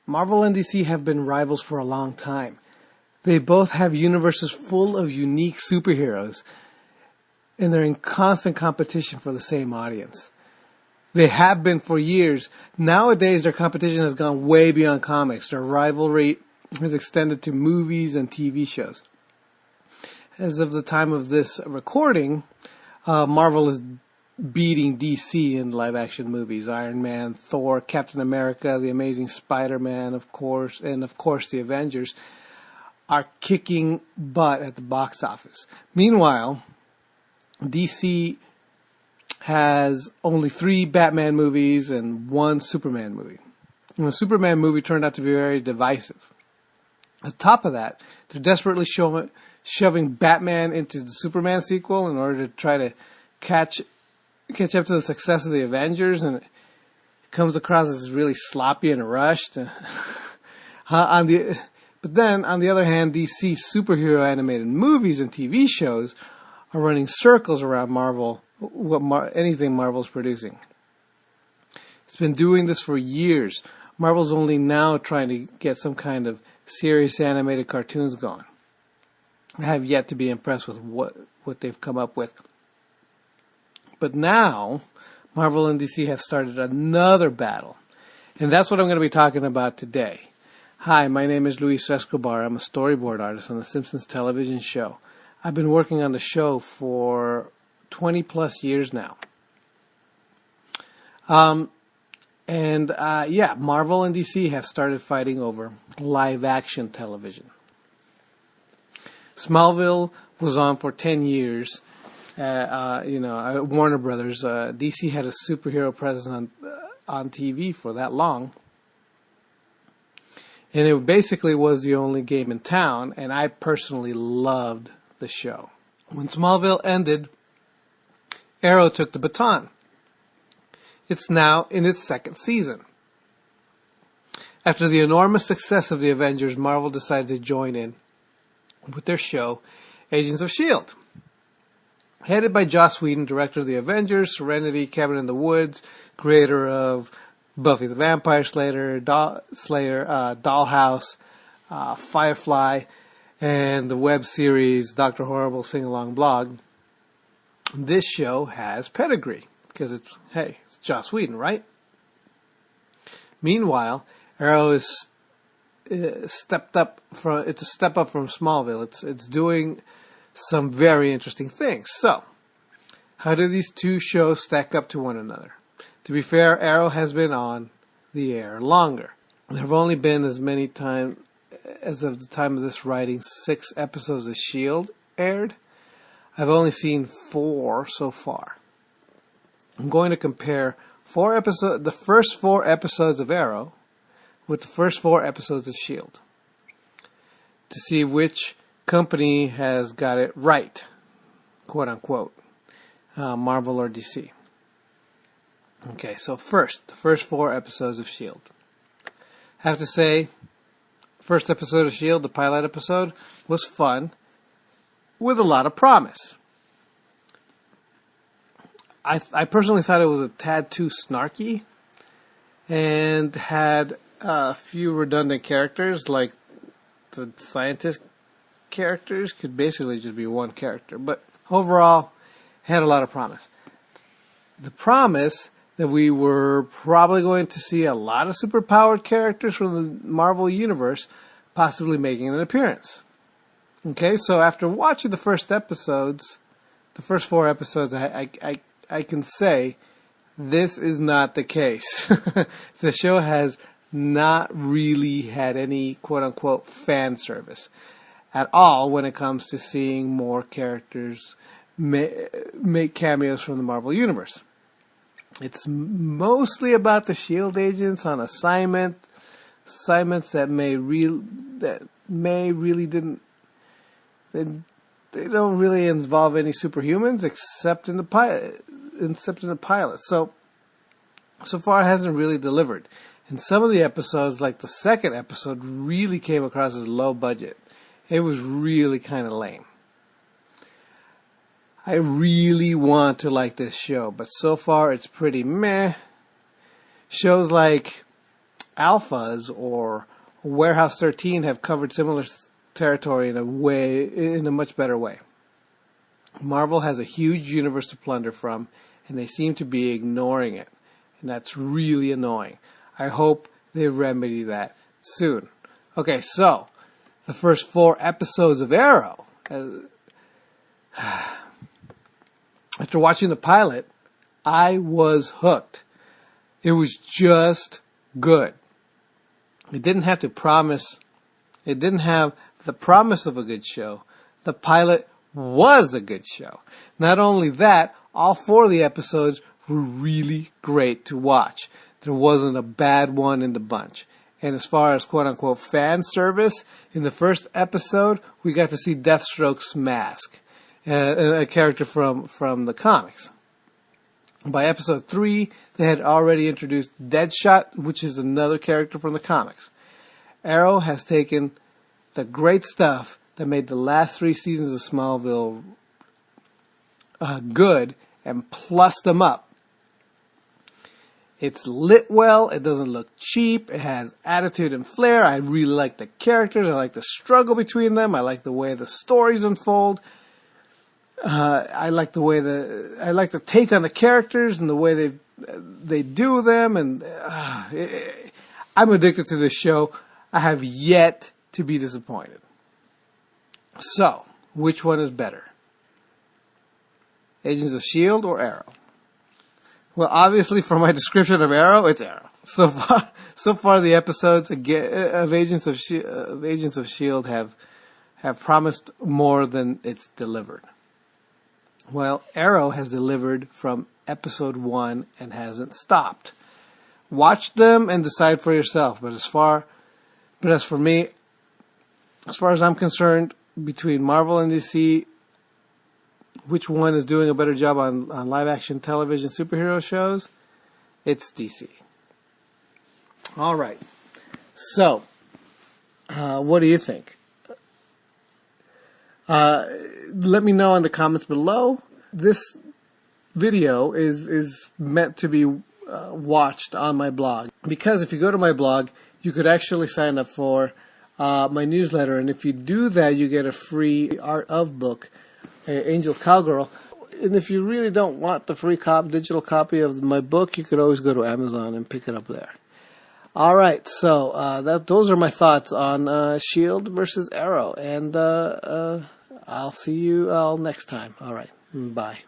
Marvel and DC have been rivals for a long time. They both have universes full of unique superheroes, and they're in constant competition for the same audience. They have been for years. Nowadays, their competition has gone way beyond comics. Their rivalry has extended to movies and TV shows. As of the time of this recording, Marvel is beating DC in live-action movies. Iron Man, Thor, Captain America, The Amazing Spider-Man, of course, and of course the Avengers are kicking butt at the box office. Meanwhile, DC has only 3 Batman movies and 1 Superman movie. And the Superman movie turned out to be very divisive. On top of that, they're desperately shoving Batman into the Superman sequel in order to try to catch up to the success of the Avengers, and it comes across as really sloppy and rushed. But then, on the other hand, DC superhero animated movies and TV shows are running circles around Marvel, anything Marvel's producing. It's been doing this for years. Marvel's only now trying to get some kind of serious animated cartoons going. I have yet to be impressed with what they've come up with. But now, Marvel and DC have started another battle. And that's what I'm going to be talking about today. Hi, my name is Luis Escobar. I'm a storyboard artist on the Simpsons television show. I've been working on the show for 20 plus years now. Marvel and DC have started fighting over live action television. Smallville was on for 10 years. Warner Brothers, DC had a superhero presence on TV for that long. And it basically was the only game in town, and I personally loved the show. When Smallville ended, Arrow took the baton. It's now in its 2nd season. After the enormous success of the Avengers, Marvel decided to join in with their show, Agents of S.H.I.E.L.D. Headed by Joss Whedon, director of the Avengers, Serenity, Cabin in the Woods, creator of Buffy the Vampire Slayer, Dollhouse, Firefly, and the web series Dr. Horrible Sing-Along Blog, this show has pedigree, because it's Joss Whedon, right? Meanwhile, Arrow is it's a step up from Smallville. It's doing some very interesting things. So, how do these two shows stack up to one another? To be fair, Arrow has been on the air longer. There have only been as many times, as of the time of this writing, 6 episodes of S.H.I.E.L.D. aired. I've only seen 4 so far. I'm going to compare the first 4 episodes of Arrow with the first 4 episodes of S.H.I.E.L.D. to see which company has got it right, quote unquote, Marvel or DC. Okay, so the first 4 episodes of S.H.I.E.L.D. I have to say, first episode of S.H.I.E.L.D., the pilot episode, was fun with a lot of promise. I personally thought it was a tad too snarky and had a few redundant characters, like the scientist characters could basically just be one character, but overall had a lot of promise. The promise that we were probably going to see a lot of superpowered characters from the Marvel Universe possibly making an appearance. Okay, so after watching the first 4 episodes, I can say this is not the case. The show has not really had any quote-unquote fan service at all when it comes to seeing more characters make cameos from the Marvel Universe. It's mostly about the S.H.I.E.L.D. agents on assignments that they don't really involve any superhumans except in the pilot. So far it hasn't really delivered. And some of the episodes, like the 2nd episode, really came across as low budget. It was really kind of lame. I really want to like this show, but so far it's pretty meh. Shows like Alphas or Warehouse 13 have covered similar territory in a much better way. Marvel has a huge universe to plunder from, and they seem to be ignoring it. And that's really annoying. I hope they remedy that soon. Okay, so the first 4 episodes of Arrow. After watching the pilot, I was hooked. It was just good. It didn't have the promise of a good show. The pilot was a good show. Not only that, all 4 of the episodes were really great to watch. There wasn't a bad one in the bunch. And as far as quote-unquote fan service, in the first episode, we got to see Deathstroke's mask, a character from the comics. By episode 3, they had already introduced Deadshot, which is another character from the comics. Arrow has taken the great stuff that made the last 3 seasons of Smallville good and plussed them up. It's lit well, it doesn't look cheap, it has attitude and flair. I really like the characters, I like the struggle between them, I like the way the stories unfold. I like the take on the characters and the way they do them, and I'm addicted to this show. I have yet to be disappointed. So, which one is better? Agents of S.H.I.E.L.D. or Arrow? Well, obviously, from my description of Arrow, it's Arrow. So far, the episodes of Agents of S.H.I.E.L.D. have promised more than it's delivered. Well, Arrow has delivered from episode 1 and hasn't stopped. Watch them and decide for yourself. But as for me, as far as I'm concerned, between Marvel and DC, which one is doing a better job on live-action television superhero shows? It's DC. All right. So, what do you think? Let me know in the comments below. This video is meant to be watched on my blog. Because if you go to my blog, you could actually sign up for my newsletter. And if you do that, you get a free art of book, Angel Cowgirl. And if you really don't want the free digital copy of my book, you could always go to Amazon and pick it up there. All right, so those are my thoughts on S.H.I.E.L.D. versus Arrow. And I'll see you all next time. All right, bye.